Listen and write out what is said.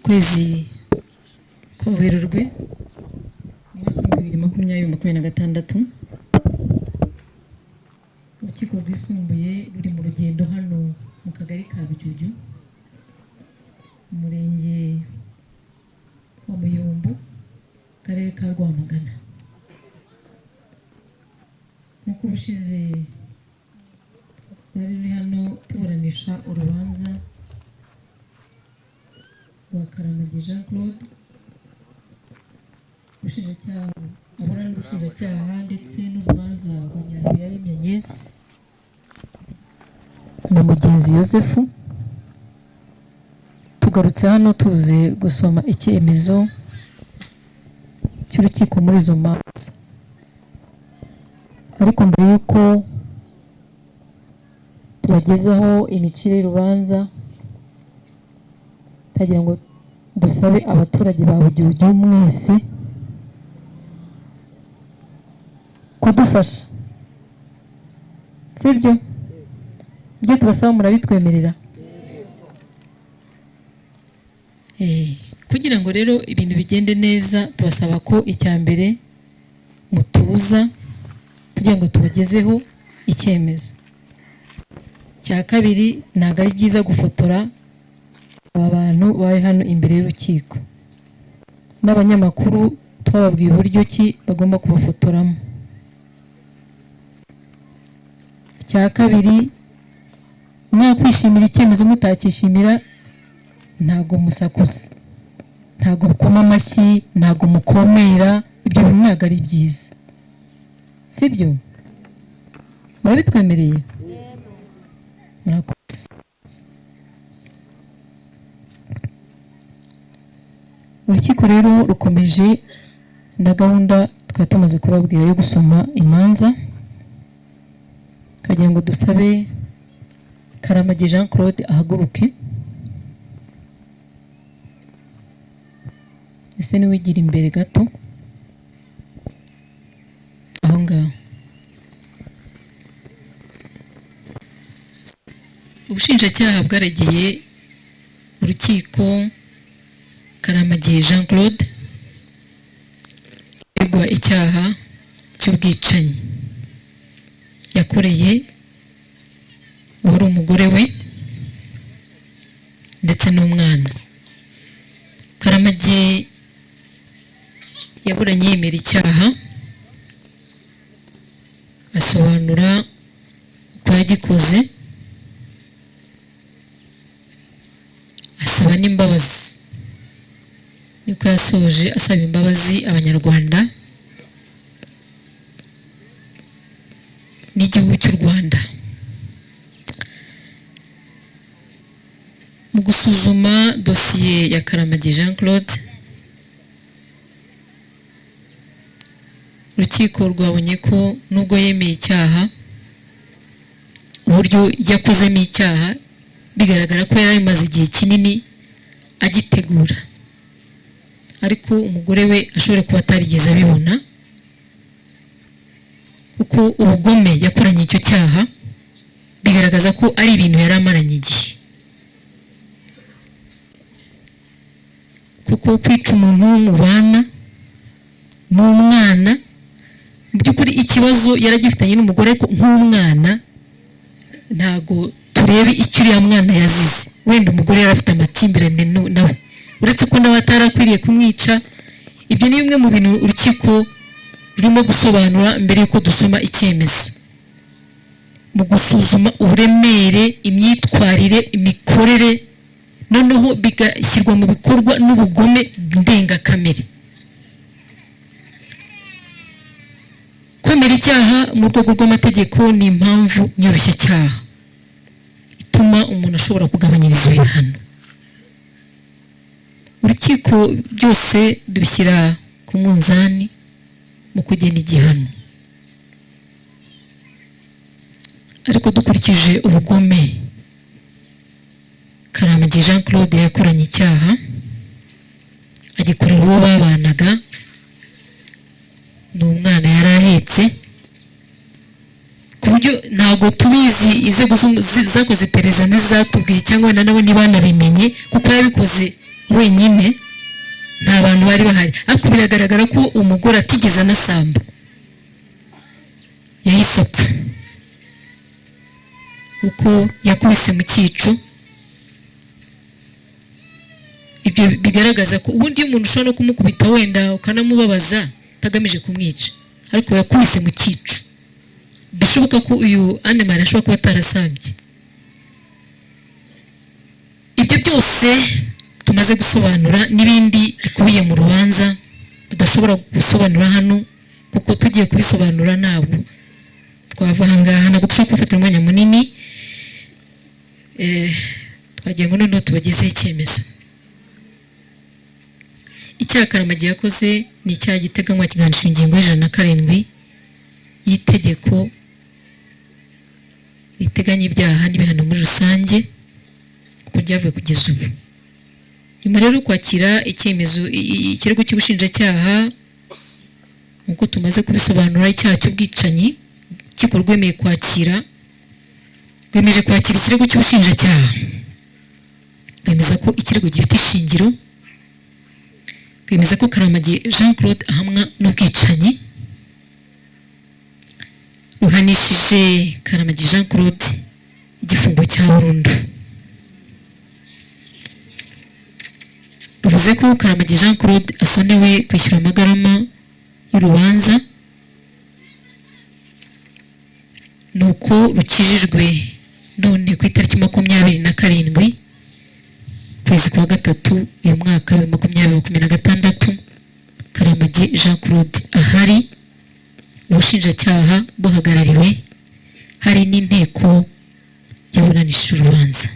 kwezi kwa Werurwe 2026 urukiko rwisumbuye ruri mu rugendo hano mu kagari ka Bijuju umurenge wa Muyumbu karere ka Rwamagana nkuko bushize bari hano tuburanisha urubanza rwa Karamage Jean Claude ubushinjacyaha aburana n'ubushinjacyaha ndetse n'urubanza rwa Nyirabiyaremye Agnes na Mugenzi Joseph. Tugarutse hano tuze gusoma icyemezo cy'urukiko muri izo manza, ariko mbere yuko tubagezaho imicire y'urubanza tagira ngo dusabe abaturage ba Bijuju mwese kudufasha, sibyo? Ibyo tubasaba murabitwemerera kugira ngo rero ibintu bigende neza. Tubasaba ko icya mbere mutuza kugira ngo tubagezeho icyemezo. Cya kabiri ntabwo ari byiza gufotora aba bantu bari hano imbere y'urukiko, n'abanyamakuru twababwiye uburyo ki bagomba kubafotoramo. Cya kabiri mwakwishimira icyemezo mutakishimira ntago musakuza, ntago mukoma amashyi, ntago mukomera, ibyo bintu ntabwo ari byiza, sibyo? Murabitwemereye? Murakoze. Urukiko rero rukomeje na gahunda twari tumaze kubabwira yo gusoma imanza, kagira ngo dusabe Karamage Jean Claude ahaguruke. Ese ni wigira imbere gato aho ngaho. Ubushinjacyaha bwaregeye urukiko Karamage Jean Claude aregwa icyaha cy'ubwicanyi yakoreye wari umugore we ndetse n'umwana. Karamage yaburanye yemera icyaha, asobanura uko yagikoze, asaba n'imbabazi. Niko yasoje asaba imbabazi abanyarwanda n'igihugu cy'u Rwanda. Mu gusuzuma dosiye ya Karamage Jean Claude, urukiko rwabonye ko nubwo yemeye icyaha, uburyo yakozemo icyaha bigaragara ko yari amaze igihe kinini agitegura, ariko umugore we ashobora kuba atarigeze abibona, kuko ubugome yakoranye icyo cyaha bigaragaza ko ari ibintu yari amaranye igihe. Kuko kwica umuntu w'umubana n'umwana, mu by'ukuri ikibazo yaragifitanye n'umugore, ariko nk'umwana ntago turebe icyo uriya mwana yazize. Wenda umugore yari afite amakimbirane nawe, uretse ko nawe atarakwiriye kumwica. Ibyo ni bimwe mu bintu urukiko rurimo gusobanura mbere yuko dusoma icyemezo, mu gusuzuma uburemere, imyitwarire, imikorere, noneho bigashyirwa mu bikorwa n'ubugome ndengakamere. Kwemera icyaha mu rwego rw'amategeko ni impamvu nyoroshya ituma umuntu ashobora kugabanyirizwa ibihano. Urukiko byose dubishyira ku munzani mu kugena igihano, ariko dukurikije ubugome Karamage Jean Claude yakoranye icyaha, agikorera uwo babanaga, n'umwana yari ahetse, ku buryo ntabwo tubizi inzego zakoze iperereza ntizatubwiye cyangwa wenda nabo ntibanabimenye, kuko yabikoze wenyine nta bantu bari bahari, ariko biragaragara ko umugore atigeze anasamba, yahise apfa uko yakubise mu cyico. Ibyo bigaragaza ko ubundi iyo umuntu ushobora no kumukubita wenda ukanamubabaza utagamije kumwica, ariko yakubise mu cyico, bishoboka ko uyu Anne-Marie ashobora kuba atarasambye. Ibyo byose tumaze gusobanura n'ibindi bikubiye mu rubanza tudashobora gusobanura hano, kuko tugiye kubisobanura ntabwo twava ahangaha, ntabwo dushobora gufata umwanya munini. Twagiye ngo noneho tubagezeho icyemezo. Icyaha Karamage yakoze ni icyaha giteganywa kiganisha ingingo y'107 y'itegeko riteganya ibyaha n'ibihano muri rusange kuko ryavuye kugeza ubu. Nyuma rero kwakira icyemezo, ikirego cy'ubushinjacyaha nk'uko tumaze kubisobanura, icyaha cy'ubwicanyi urukiko rwemeje kwakira ikirego cy'ubushinjacyaha, rwemeza ko ikirego gifite ishingiro, rwemeza ko Karamage Jean Claude ahamwa n'ubwicanyi, ruhanishije Karamage Jean Claude igifungo cya burundu. Ruvuze ko Karamage Jean Claude asonewe kwishyura amagarama y'urubanza, nuko rukijijwe none ku itariki 27 kwezi kwa gatatu uyu mwaka wa 2026, Karamage Jean Claude ahari, ubushinjacyaha buhagarariwe hari n'inteko yaburanishije urubanza.